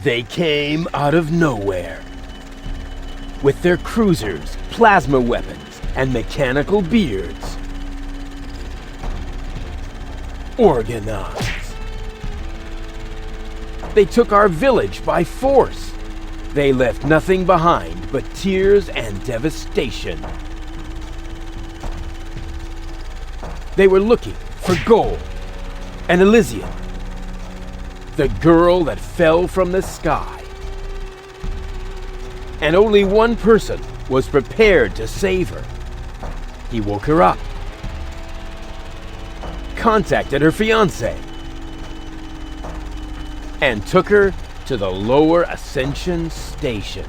They came out of nowhere. With their cruisers, plasma weapons, and mechanical beards. Organize. They took our village by force. They left nothing behind but tears and devastation. They were looking for gold and Elysium, the girl that fell from the sky. And only one person was prepared to save her. He woke her up, contacted her fiancé, and took her to the lower Ascension station,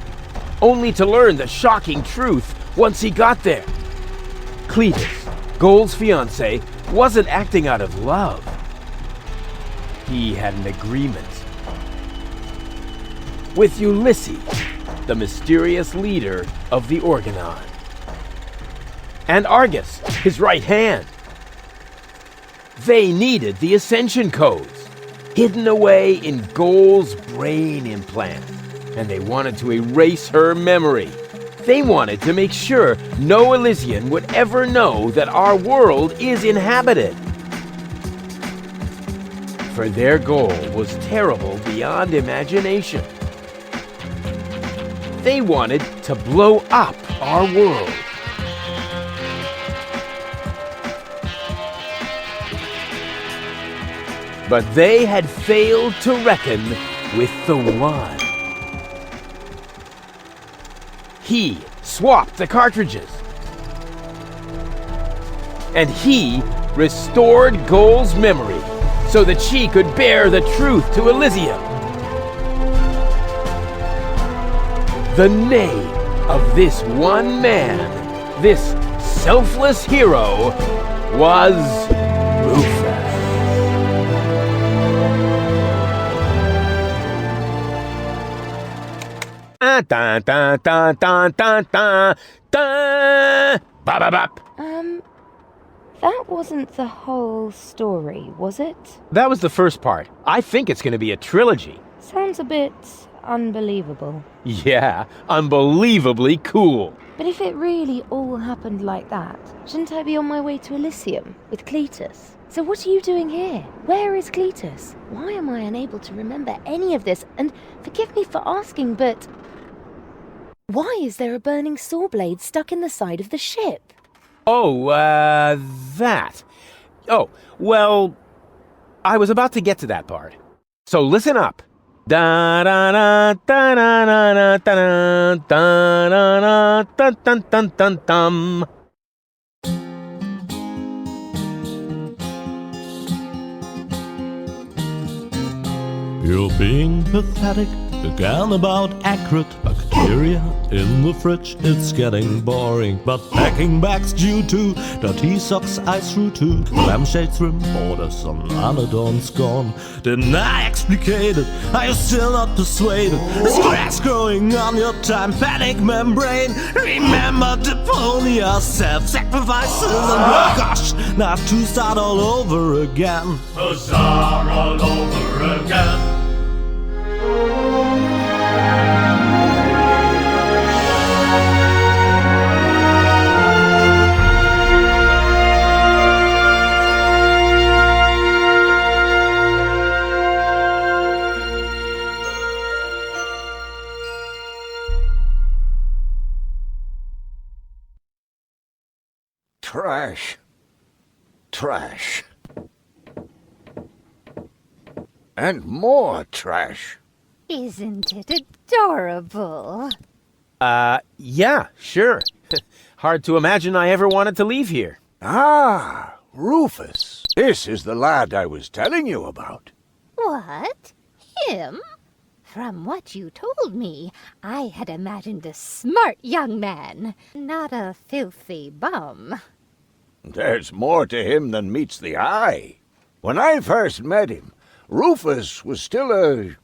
only to learn the shocking truth once he got there. Cletus, Gold's fiancé, wasn't acting out of love. He had an agreement with Ulysses, the mysterious leader of the Organon, and Argus, his right hand. They needed the Ascension codes, hidden away in Gold's brain implant, and they wanted to erase her memory. They wanted to make sure no Elysian would ever know that our world is inhabited. For their goal was terrible beyond imagination. They wanted to blow up our world. But they had failed to reckon with the One. He swapped the cartridges. And he restored Gold's memory so that she could bear the truth to Elysium. The name of this one man, this selfless hero, was Rufus. Dun, dun, dun, dun, dun, dun, dun. Bop, bop, bop. That wasn't the whole story, was it? That was the first part. I think it's going to be a trilogy. Sounds a bit unbelievable. Yeah, unbelievably cool. But if it really all happened like that, shouldn't I be on my way to Elysium with Cletus? So what are you doing here? Where is Cletus? Why am I unable to remember any of this? And forgive me for asking, but why is there a burning saw blade stuck in the side of the ship? Oh, that. Oh, well, I was about to get to that part. So listen up. Da da da da da da da da da da dun dun dun dun. You're being pathetic again about accurate bacteria in the fridge. It's getting boring, but packing bags due to dirty socks I threw to lampshades, rim borders on Anodon's gone. Didn't I explicate it? Are you still not persuaded? There's grass growing on your tympanic membrane. Remember Deponia, self-sacrifices, and oh gosh, now I have to start all over again. Start all over again. Trash. Trash. And more trash. Isn't it adorable? Yeah, sure. Hard to imagine I ever wanted to leave here. Ah, Rufus. This is the lad I was telling you about. What? Him? From what you told me, I had imagined a smart young man, not a filthy bum. There's more to him than meets the eye. When I first met him, Rufus was still a...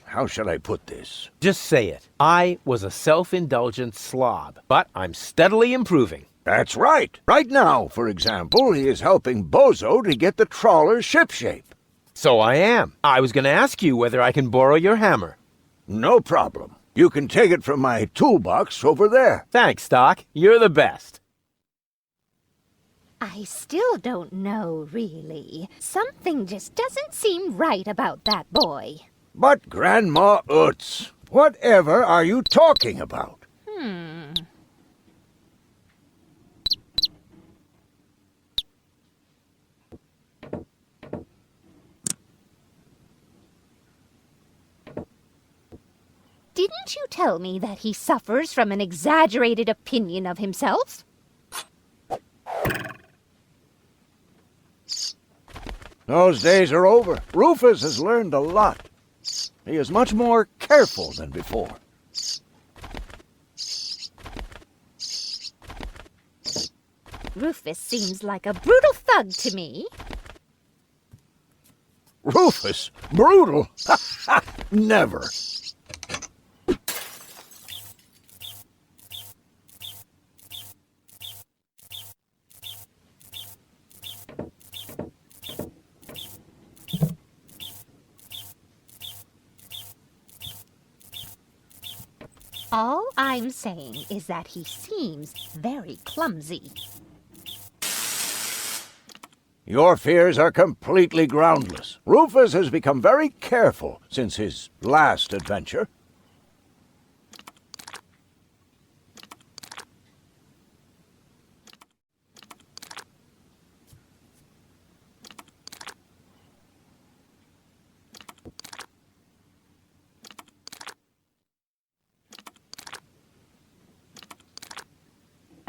How shall I put this? Just say it. I was a self-indulgent slob, but I'm steadily improving. That's right. Right now, for example, he is helping Bozo to get the trawler shipshape. So I am. I was going to ask you whether I can borrow your hammer. No problem. You can take it from my toolbox over there. Thanks, Doc. You're the best. I still don't know, really. Something just doesn't seem right about that boy. But Grandma Utz, whatever are you talking about? Didn't you tell me that he suffers from an exaggerated opinion of himself? Those days are over. Rufus has learned a lot. He is much more careful than before. Rufus seems like a brutal thug to me. Rufus? Brutal? Never. All I'm saying is that he seems very clumsy. Your fears are completely groundless. Rufus has become very careful since his last adventure.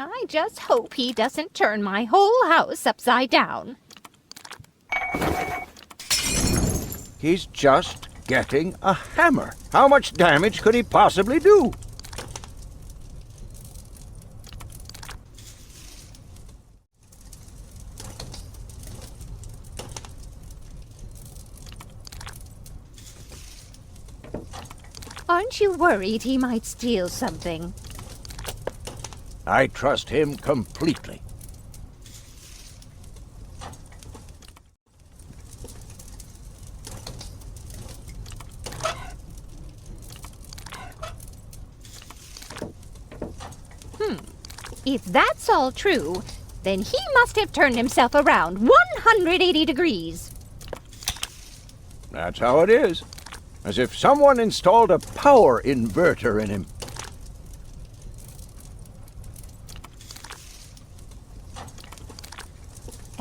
I just hope he doesn't turn my whole house upside down. He's just getting a hammer. How much damage could he possibly do? Aren't you worried he might steal something? I trust him completely. If that's all true, then he must have turned himself around 180 degrees. That's how it is. As if someone installed a power inverter in him.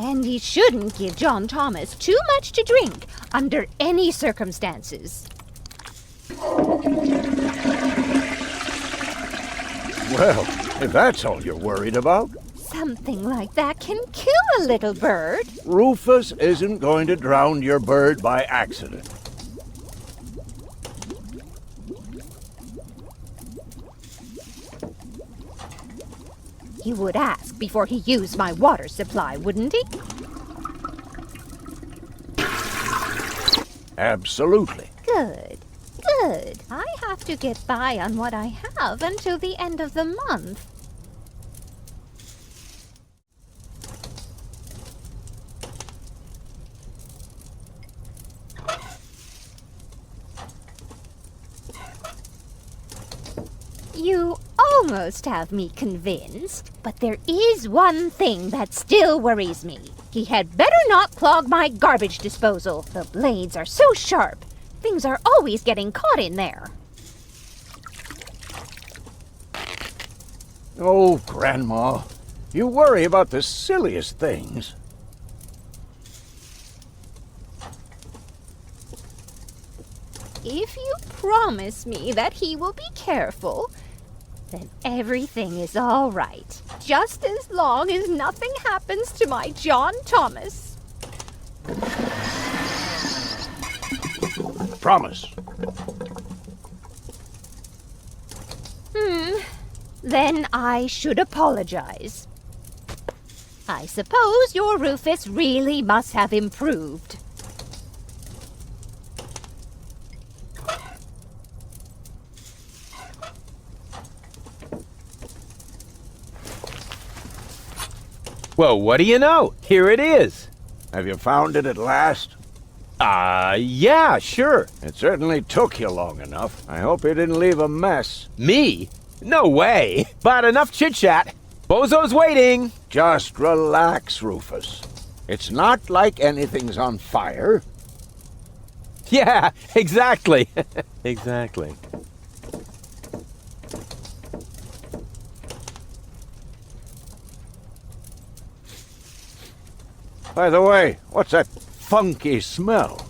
And he shouldn't give John Thomas too much to drink under any circumstances. Well, if that's all you're worried about, Something like that can kill a little bird. Rufus isn't going to drown your bird by accident. He would ask before he used my water supply, wouldn't he? Absolutely. Good. Good. I have to get by on what I have until the end of the month. You almost have me convinced, but there is one thing that still worries me. He had better not clog my garbage disposal. The blades are so sharp. Things are always getting caught in there. Oh, Grandma, you worry about the silliest things. If you promise me that he will be careful, then everything is all right. Just as long as nothing happens to my John Thomas. Promise. Then I should apologize. I suppose your Rufus really must have improved. Well, what do you know? Here it is. Have you found it at last? Yeah, sure. It certainly took you long enough. I hope you didn't leave a mess. Me? No way. But enough chit-chat. Bozo's waiting. Just relax, Rufus. It's not like anything's on fire. Yeah, exactly. Exactly. By the way, what's that funky smell?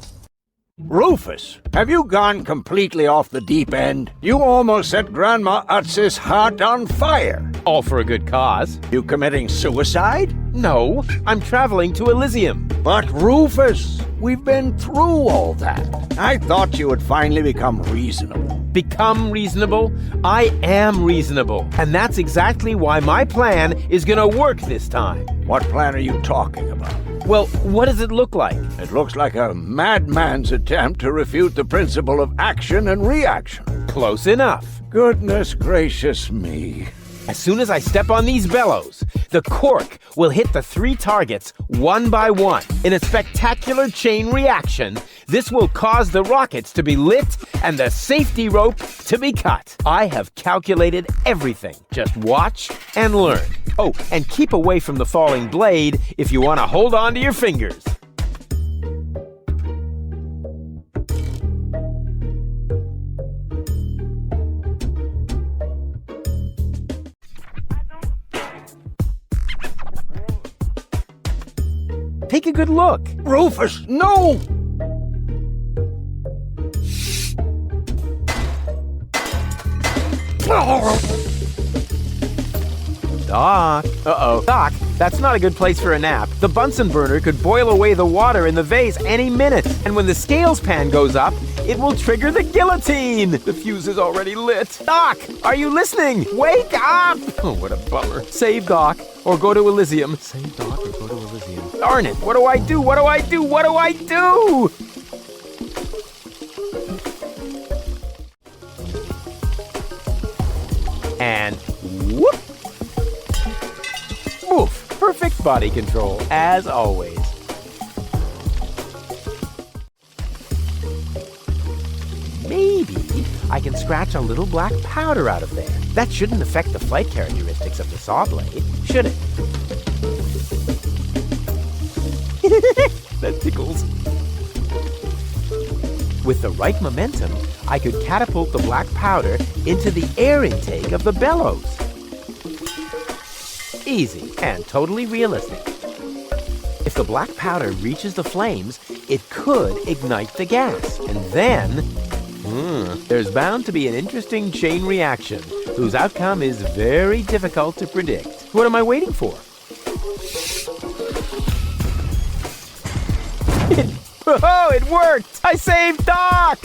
Rufus, have you gone completely off the deep end? You almost set Grandma Utz's heart on fire. All for a good cause. You committing suicide? No, I'm traveling to Elysium. But Rufus, we've been through all that. I thought you would finally become reasonable. Become reasonable? I am reasonable. And that's exactly why my plan is gonna work this time. What plan are you talking about? Well, what does it look like? It looks like a madman's attempt to refute the principle of action and reaction. Close enough. Goodness gracious me. As soon as I step on these bellows, the cork will hit the 3 targets one by one. In a spectacular chain reaction, this will cause the rockets to be lit and the safety rope to be cut. I have calculated everything. Just watch and learn. Oh, and keep away from the falling blade if you want to hold on to your fingers. Take a good look. Rufus, no! Doc. Uh-oh. Doc, that's not a good place for a nap. The Bunsen burner could boil away the water in the vase any minute. And when the scales pan goes up, it will trigger the guillotine. The fuse is already lit. Doc, are you listening? Wake up! Oh, what a bummer. Save Doc or go to Elysium. Save Doc or go to Elysium. Darn it, what do I do? What do I do? What do I do? And whoop! Oof! Perfect body control, as always. Maybe I can scratch a little black powder out of there. That shouldn't affect the flight characteristics of the saw blade, should it? That tickles. With the right momentum, I could catapult the black powder into the air intake of the bellows. Easy and totally realistic. If the black powder reaches the flames, it could ignite the gas. And then, there's bound to be an interesting chain reaction whose outcome is very difficult to predict. What am I waiting for? Oh, it worked! I saved Doc!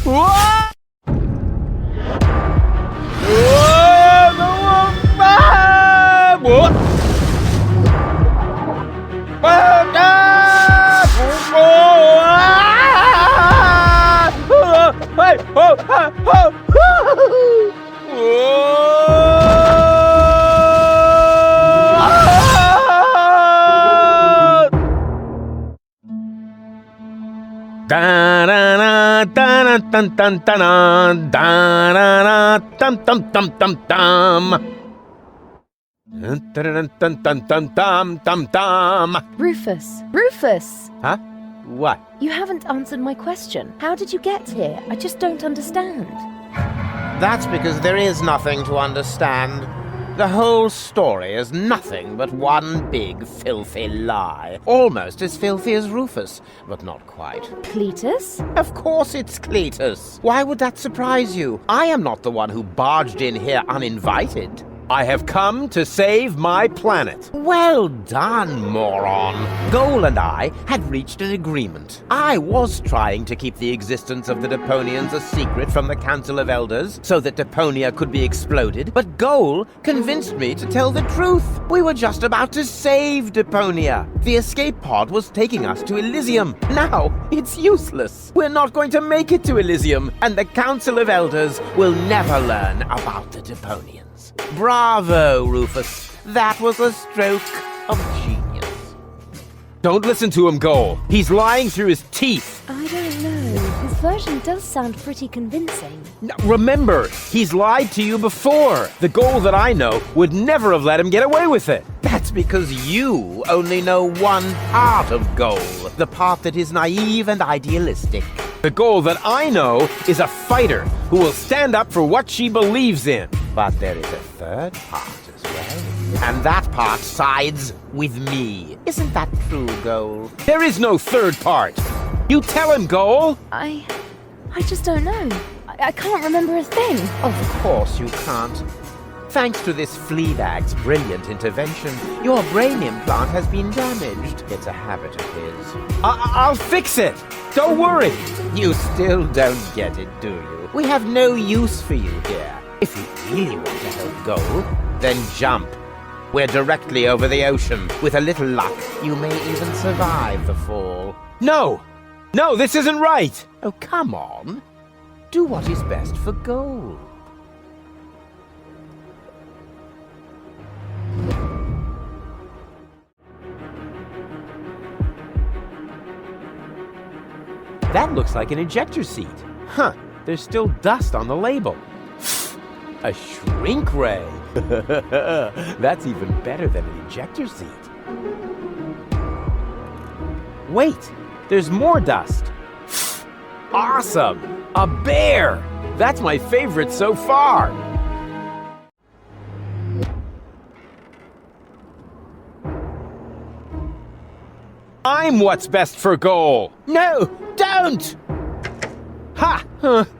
What? Rufus! Rufus! Huh? What? You haven't answered my question. How did you get here? I just don't understand. That's because there is nothing to understand. The whole story is nothing but one big filthy lie. Almost as filthy as Rufus, but not quite. Cletus? Of course it's Cletus. Why would that surprise you? I am not the one who barged in here uninvited. I have come to save my planet. Well done, moron. Goal and I had reached an agreement. I was trying to keep the existence of the Deponians a secret from the Council of Elders so that Deponia could be exploded, but Goal convinced me to tell the truth. We were just about to save Deponia. The escape pod was taking us to Elysium. Now, it's useless. We're not going to make it to Elysium, and the Council of Elders will never learn about the Deponians. Bravo, Rufus. That was a stroke of Don't listen to him, Goal. He's lying through his teeth. I don't know. His version does sound pretty convincing. Remember, he's lied to you before. The Goal that I know would never have let him get away with it. That's because you only know one part of Goal, the part that is naive and idealistic. The Goal that I know is a fighter who will stand up for what she believes in. But there is a third part as well. And that part sides with me. Isn't that true, Goal? There is no third part. You tell him, Goal. I just don't know. I can't remember a thing. Of course you can't. Thanks to this Fleabag's brilliant intervention, your brain implant has been damaged. It's a habit of his. I'll fix it. Don't worry. You still don't get it, do you? We have no use for you here. If you really want to help Goal, then jump. We're directly over the ocean. With a little luck, you may even survive the fall. No, this isn't right. Oh, come on. Do what is best for Goal. That looks like an ejector seat. Huh, there's still dust on the label. A shrink ray. That's even better than an ejector seat. Wait, there's more dust. Awesome! A bear! That's my favorite so far. I'm what's best for Goal. No, don't! Ha!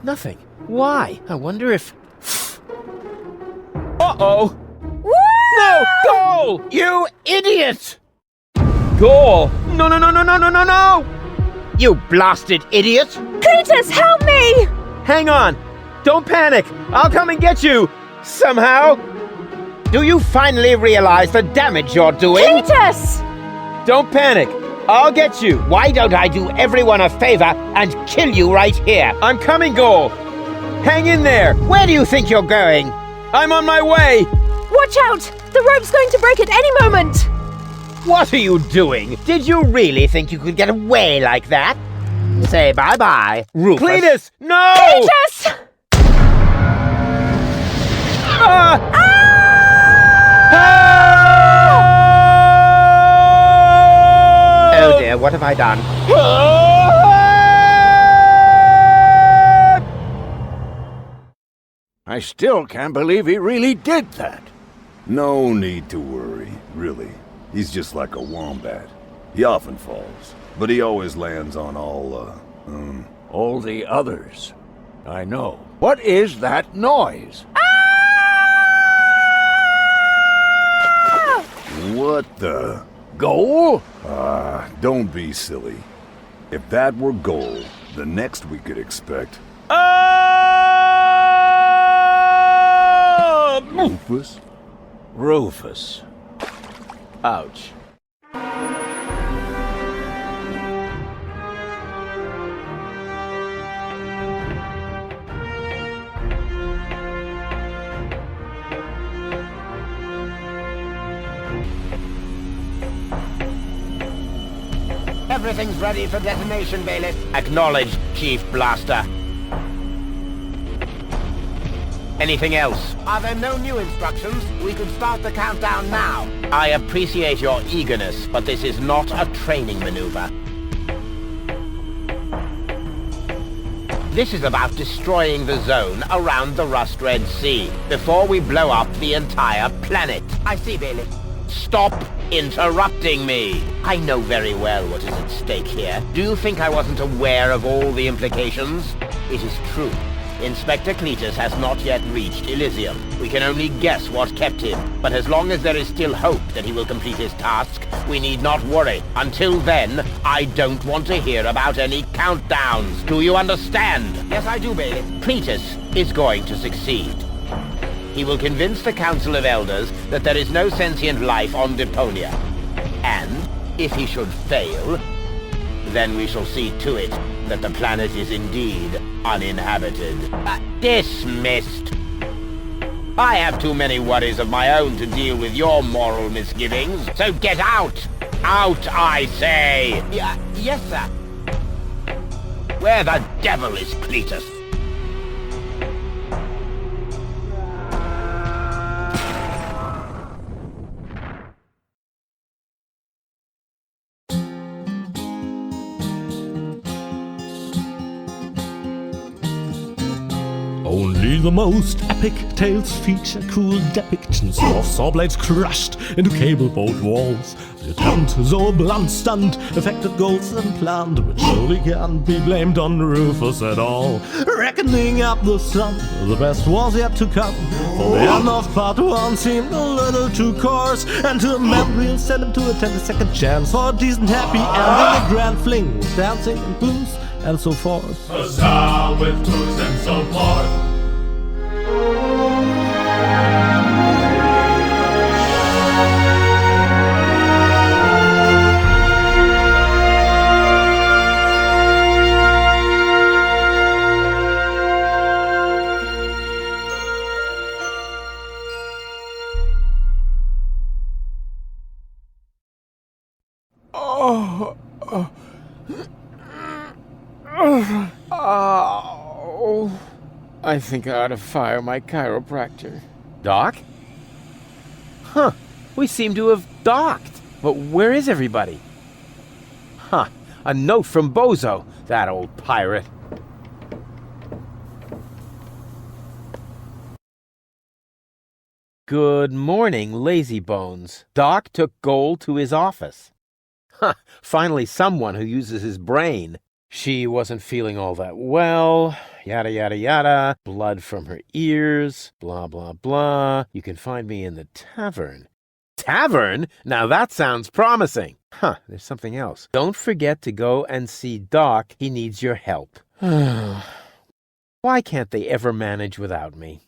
Nothing. Why? I wonder if... Uh-oh! No! Goal! You idiot! Goal! No! You blasted idiot! Cletus, help me! Hang on! Don't panic! I'll come and get you! Somehow! Do you finally realize the damage you're doing? Cletus! Don't panic! I'll get you! Why don't I do everyone a favor and kill you right here? I'm coming, Goal! Hang in there! Where do you think you're going? I'm on my way! Watch out! The rope's going to break at any moment! What are you doing? Did you really think you could get away like that? Say bye-bye, Rufus. Cletus! No! Cletus! Ah! Oh dear, what have I done? I still can't believe he really did that. No need to worry, really. He's just like a wombat. He often falls, but he always lands on all the others. I know. What is that noise? What the? Goal? Don't be silly. If that were Goal, the next we could expect... Rufus? Rufus. Ouch. Everything's ready for detonation, Bailiff. Acknowledged, Chief Blaster. Anything else? Are there no new instructions? We could start the countdown now. I appreciate your eagerness, but this is not a training maneuver. This is about destroying the zone around the Rust Red Sea before we blow up the entire planet. I see, Bailiff. Stop interrupting me. I know very well what is at stake here. Do you think I wasn't aware of all the implications? It is true. Inspector Cletus has not yet reached Elysium. We can only guess what kept him, but as long as there is still hope that he will complete his task, we need not worry. Until then, I don't want to hear about any countdowns. Do you understand? Yes, I do, Bailiff. Cletus is going to succeed. He will convince the Council of Elders that there is no sentient life on Deponia. And, if he should fail, then we shall see to it that the planet is indeed uninhabited. Dismissed. I have too many worries of my own to deal with your moral misgivings, so get out! Out, I say! Yes, sir. Where the devil is Cletus? Only the most epic tales feature cruel depictions of saw blades crushed into cable boat walls. The attempt, though a blunt stunt, affected goals and planned, which surely can't be blamed on Rufus at all. Reckoning up the sum, the best was yet to come. For the end of part one seemed a little too coarse, and to a man we'll send him to attempt a second chance for a decent happy ending, a grand fling with dancing and blues and so forth. A sound with tunes and so forth. Oh, I think I ought to fire my chiropractor. Doc? Huh. We seem to have docked. But where is everybody? Huh. A note from Bozo, that old pirate. Good morning, lazy bones. Doc took Gold to his office. Huh. Finally someone who uses his brain. She wasn't feeling all that well, yada yada yada, blood from her ears, blah blah blah. You can find me in the tavern. Tavern? Now that sounds promising. Huh, there's something else. Don't forget to go and see Doc. He needs your help. Why can't they ever manage without me?